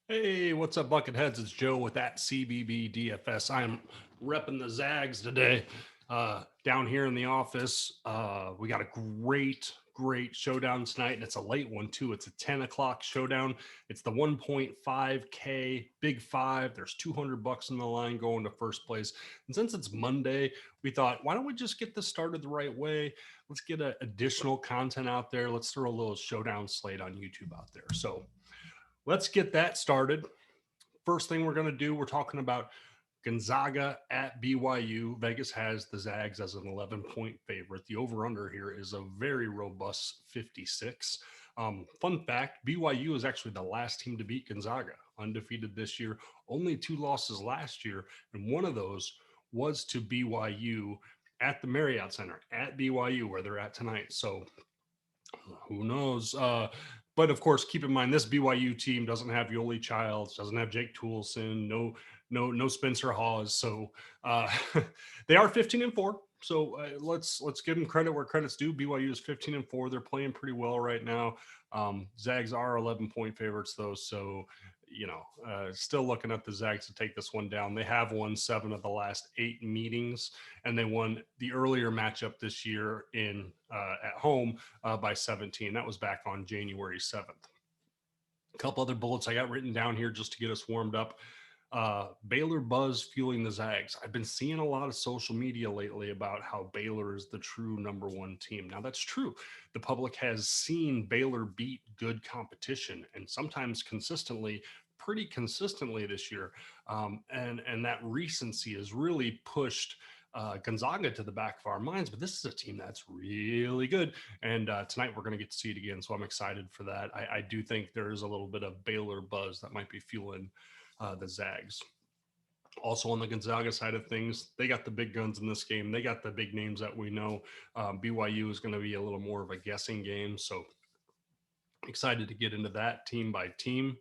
Hey, what's up, Bucketheads? It's Joe with that CBB DFS. I'm repping the Zags today. Down here in the office, we got a great showdown tonight, and it's a late one too. It's a 10 o'clock showdown. It's the 1.5K Big Five. There's 200 bucks in the line going to first place. And since it's Monday, we thought, why don't we just get this started the right way? Let's get additional content out there. Let's throw a little showdown slate on YouTube out there. So let's get that started. First thing we're going to do, we're talking about Gonzaga at BYU. Vegas has the Zags as an 11-point favorite. The over-under here is a very robust 56. Fun fact, BYU is actually the last team to beat Gonzaga, undefeated this year, only 2 losses last year, and one of those was to BYU at the Marriott Center at BYU, where they're at tonight. So who knows? But of course, keep in mind this BYU team doesn't have Yoli Childs, doesn't have Jake Toolson, no Spencer Hawes. So uh, they are 15-4. So let's give them credit where credit's due. BYU is 15-4. They're playing pretty well right now. Zags are 11-point favorites though, so still looking at the Zags to take this one down. They have won 7 of the last 8 meetings, and they won the earlier matchup this year in at home by 17. That was back on January 7th. A couple other bullets I got written down here just to get us warmed up. Baylor buzz fueling the Zags. I've been seeing a lot of social media lately about how Baylor is the true number one team. Now, that's true. The public has seen Baylor beat good competition and sometimes consistently, pretty consistently this year. And that recency has really pushed Gonzaga to the back of our minds, but this is a team that's really good. And tonight we're going to get to see it again. So I'm excited for that. I do think there is a little bit of Baylor buzz that might be fueling the Zags. Also on the Gonzaga side of things, they got the big guns in this game. They got the big names that we know. BYU is going to be a little more of a guessing game. So excited to get into that team by team.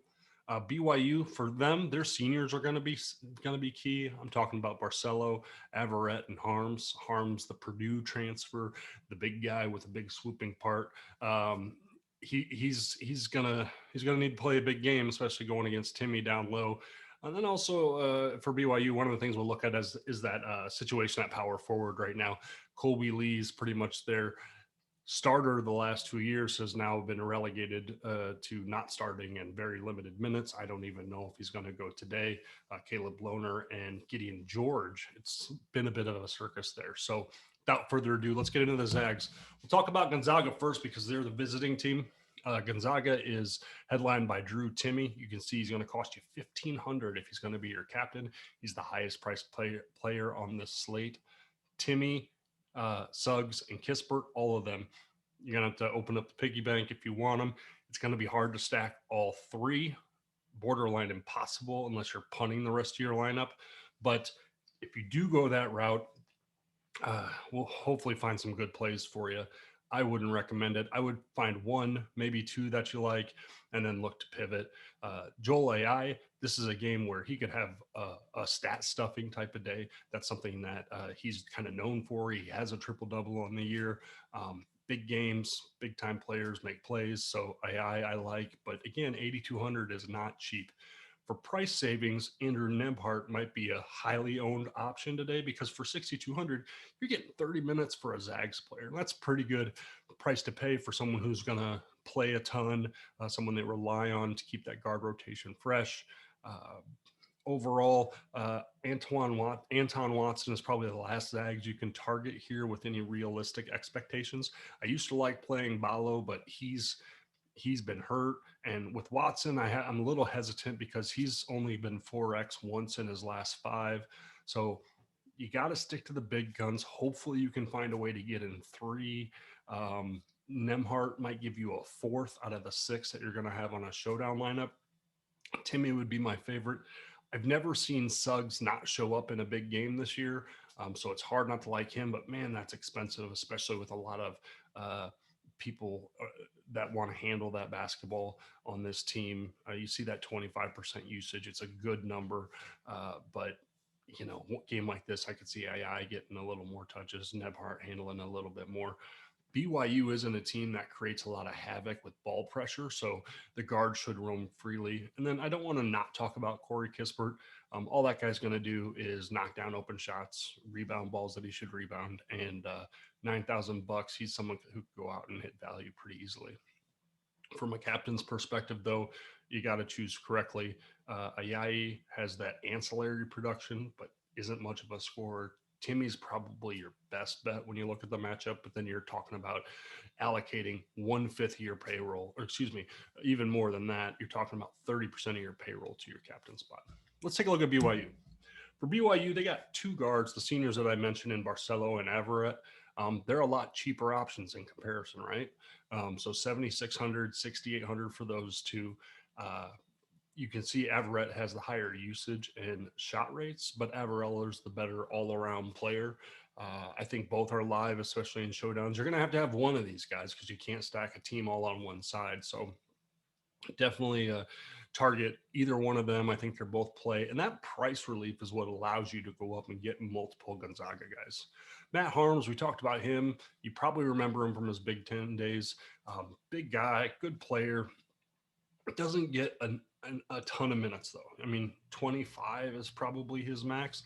BYU for them, their seniors are going to be key. I'm talking about Barcelo, Averett, and Harms. Harms, the Purdue transfer, the big guy with a big swooping part. He's gonna need to play a big game, especially going against Timmy down low. And then also for BYU, one of the things we'll look at is that situation at power forward right now. Colby Lee's pretty much their starter the last 2 years, has now been relegated to not starting and very limited minutes. I don't even know if he's going to go today. Caleb Lohner and Gideon George. It's been a bit of a circus there. So without further ado, let's get into the Zags. We'll talk about Gonzaga first because they're the visiting team. Gonzaga is headlined by Drew Timme. You can see he's going to cost you $1,500 if he's going to be your captain. He's the highest priced player on this slate. Timme, Suggs, and Kispert, all of them. You're going to have to open up the piggy bank if you want them. It's going to be hard to stack all three, borderline impossible unless you're punting the rest of your lineup. But if you do go that route, we'll hopefully find some good plays for you. I wouldn't recommend it. I would find one, maybe two that you like, and then look to pivot. Joel AI, this is a game where he could have a stat stuffing type of day. That's something that he's kind of known for. He has a triple double on the year. Big games, big time players make plays. So AI I like, but again, 8,200 is not cheap. For price savings, Andrew Nebhart might be a highly owned option today because for 6,200, you're getting 30 minutes for a Zags player. And that's pretty good price to pay for someone who's going to play a ton, someone they rely on to keep that guard rotation fresh. Uh, Overall, Anton Watson is probably the last Zags you can target here with any realistic expectations. I used to like playing Balo, but he's been hurt. And with Watson, I'm a little hesitant because he's only been 4x once in his last 5. So you got to stick to the big guns. Hopefully, you can find a way to get in 3. Nemhart might give you a 4th out of the 6 that you're going to have on a showdown lineup. Timmy would be my favorite. I've never seen Suggs not show up in a big game this year. So it's hard not to like him, but man, that's expensive, especially with a lot of people that want to handle that basketball on this team. You see that 25% usage. It's a good number. But game like this, I could see AI getting a little more touches, Nebhart handling a little bit more. BYU isn't a team that creates a lot of havoc with ball pressure, so the guard should roam freely. And then I don't want to not talk about Corey Kispert. All that guy's going to do is knock down open shots, rebound balls that he should rebound, and $9,000. He's someone who could go out and hit value pretty easily. From a captain's perspective, though, you got to choose correctly. Ayayi has that ancillary production, but isn't much of a scorer. Timmy's probably your best bet when you look at the matchup, but then you're talking about allocating 1/5 of your payroll, or excuse me, even more than that. You're talking about 30% of your payroll to your captain spot. Let's take a look at BYU. For BYU, they got two guards, the seniors that I mentioned in Barcelo and Everett. They're a lot cheaper options in comparison, right? So 7,600, 6,800 for those two. Uh, you can see Everett has the higher usage and shot rates, but Averillo's the better all-around player. I think both are live, especially in showdowns. You're going to have one of these guys because you can't stack a team all on one side. So definitely target either one of them. I think they're both play. And that price relief is what allows you to go up and get multiple Gonzaga guys. Matt Harms, we talked about him. You probably remember him from his Big Ten days. Big guy, good player. Doesn't get a ton of minutes, though. I mean, 25 is probably his max.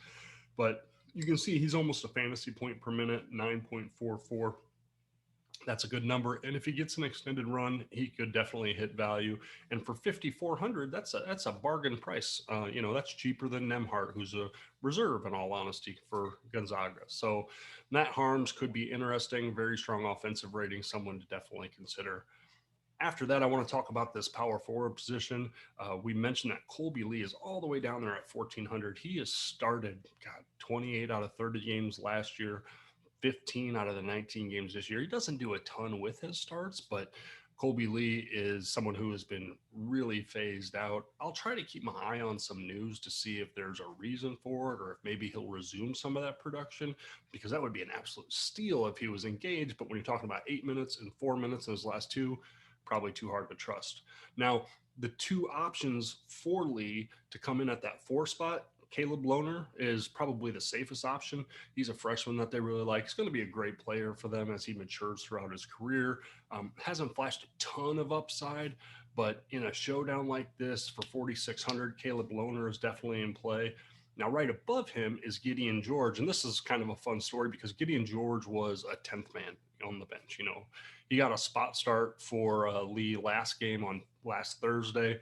But you can see he's almost a fantasy point per minute, 9.44. That's a good number, and if he gets an extended run, he could definitely hit value. And for 5,400, that's a bargain price. That's cheaper than Nemhart, who's a reserve, in all honesty, for Gonzaga. So Matt Harms could be interesting. Very strong offensive rating, someone to definitely consider. After that, I want to talk about this power forward position. We mentioned that Colby Lee is all the way down there at 1,400. He has started, 28 out of 30 games last year. 15 out of the 19 games this year. He doesn't do a ton with his starts, but Colby Lee is someone who has been really phased out. I'll try to keep my eye on some news to see if there's a reason for it or if maybe he'll resume some of that production, because that would be an absolute steal if he was engaged. But when you're talking about 8 minutes and 4 minutes in his last two, probably too hard to trust. Now, the two options for Lee to come in at that 4 spot, Caleb Lohner is probably the safest option. He's a freshman that they really like. He's going to be a great player for them as he matures throughout his career. Hasn't flashed a ton of upside, but in a showdown like this for 4,600, Caleb Lohner is definitely in play. Now, right above him is Gideon George, and this is kind of a fun story because Gideon George was a 10th man on the bench. He got a spot start for Lee last game on last Thursday.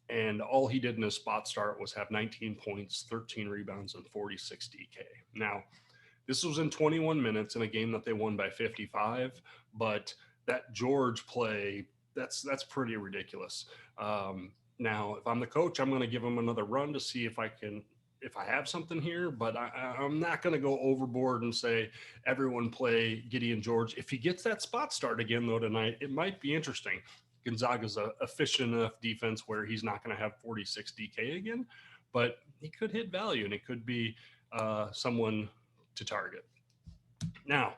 And all he did in his spot start was have 19 points, 13 rebounds, and 46 DK. Now, this was in 21 minutes in a game that they won by 55, but that George play, that's pretty ridiculous. Now, if I'm the coach, I'm going to give him another run to see if I have something here, but I'm not going to go overboard and say everyone play Gideon George. If he gets that spot start again, though, tonight, it might be interesting. Gonzaga's a efficient enough defense where he's not going to have 46 DK again, but he could hit value and it could be someone to target. Now,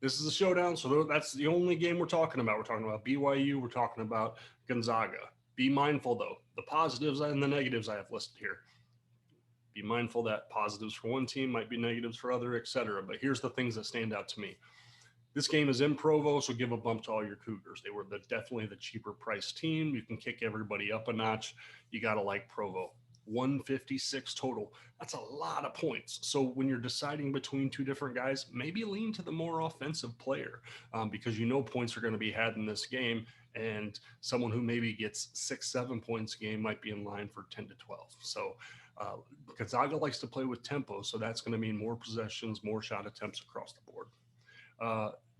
this is a showdown, so that's the only game we're talking about. We're talking about BYU. We're talking about Gonzaga. Be mindful, though, the positives and the negatives I have listed here. Be mindful that positives for one team might be negatives for other, etc. But here's the things that stand out to me. This game is in Provo, so give a bump to all your Cougars. They were definitely the cheaper price team. You can kick everybody up a notch. You got to like Provo. 156 total. That's a lot of points. So when you're deciding between two different guys, maybe lean to the more offensive player because points are going to be had in this game. And someone who maybe gets 6-7 points a game might be in line for 10 to 12. So Gonzaga likes to play with tempo, so that's going to mean more possessions, more shot attempts across the board.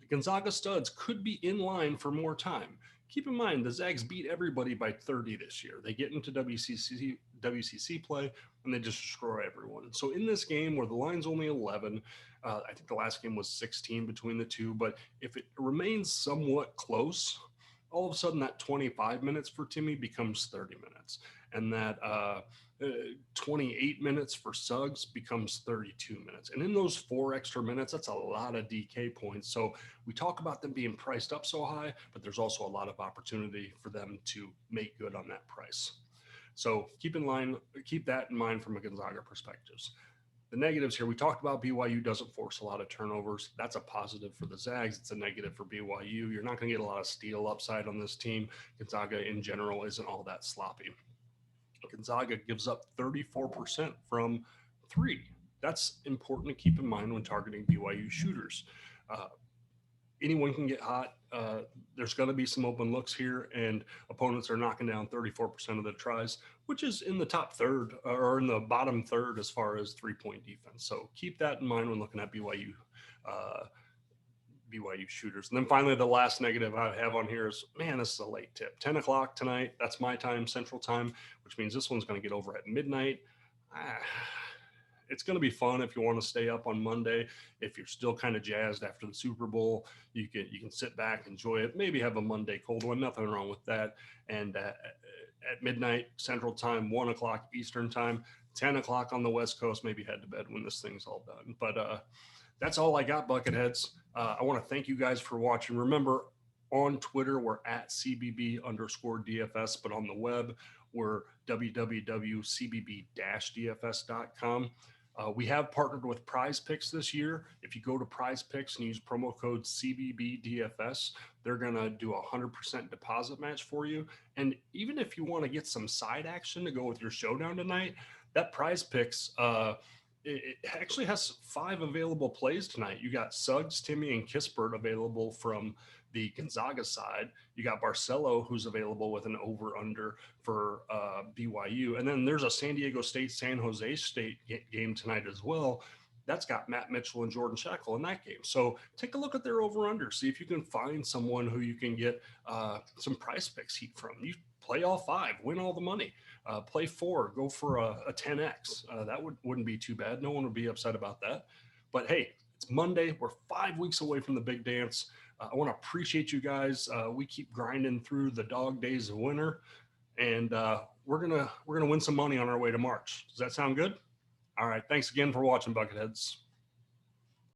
Gonzaga studs could be in line for more time. Keep in mind, the Zags beat everybody by 30 this year. They get into WCC play, and they just destroy everyone. So in this game where the line's only 11, I think the last game was 16 between the two, but if it remains somewhat close, all of a sudden that 25 minutes for Timmy becomes 30 minutes. And that 28 minutes for Suggs becomes 32 minutes. And in those 4 extra minutes, that's a lot of DK points. So we talk about them being priced up so high, but there's also a lot of opportunity for them to make good on that price. So keep that in mind from a Gonzaga perspective. The negatives here, we talked about BYU doesn't force a lot of turnovers. That's a positive for the Zags. It's a negative for BYU. You're not going to get a lot of steal upside on this team. Gonzaga in general isn't all that sloppy. Gonzaga gives up 34% from three. That's important to keep in mind when targeting BYU shooters. Uh, Anyone can get hot. There's going to be some open looks here, and opponents are knocking down 34% of the tries, which is in the top third or in the bottom third as far as 3-point defense. So keep that in mind when looking at BYU shooters. And then finally, the last negative I have on here is, man, this is a late tip. 10 o'clock tonight. That's my time, Central Time, which means this one's going to get over at midnight. It's going to be fun if you want to stay up on Monday. If you're still kind of jazzed after the Super Bowl, you can sit back, enjoy it, maybe have a Monday cold one. Nothing wrong with that. And at midnight Central Time, 1 o'clock Eastern Time, 10 o'clock on the West Coast, maybe head to bed when this thing's all done. But that's all I got, Bucketheads. I want to thank you guys for watching. Remember, on Twitter, we're at CBB_DFS, but on the web, we're www.cbb-dfs.com. We have partnered with Prize Picks this year. If you go to Prize Picks and use promo code CBBDFS, they're going to do a 100% deposit match for you. And even if you want to get some side action to go with your showdown tonight, that Prize Picks, it actually has 5 available plays tonight. You got Suggs, Timmy, and Kispert available from the Gonzaga side. You got Barcelo, who's available with an over-under for BYU. And then there's a San Diego State-San Jose State game tonight as well. That's got Matt Mitchell and Jordan Shackle in that game. So take a look at their over-under. See if you can find someone who you can get some Prize Picks heat from. You play all 5, win all the money. Play 4, go for a 10x. That wouldn't be too bad. No one would be upset about that. But hey, it's Monday. We're 5 weeks away from the big dance. I want to appreciate you guys. We keep grinding through the dog days of winter, and we're gonna win some money on our way to March. Does that sound good? All right. Thanks again for watching, Bucketheads.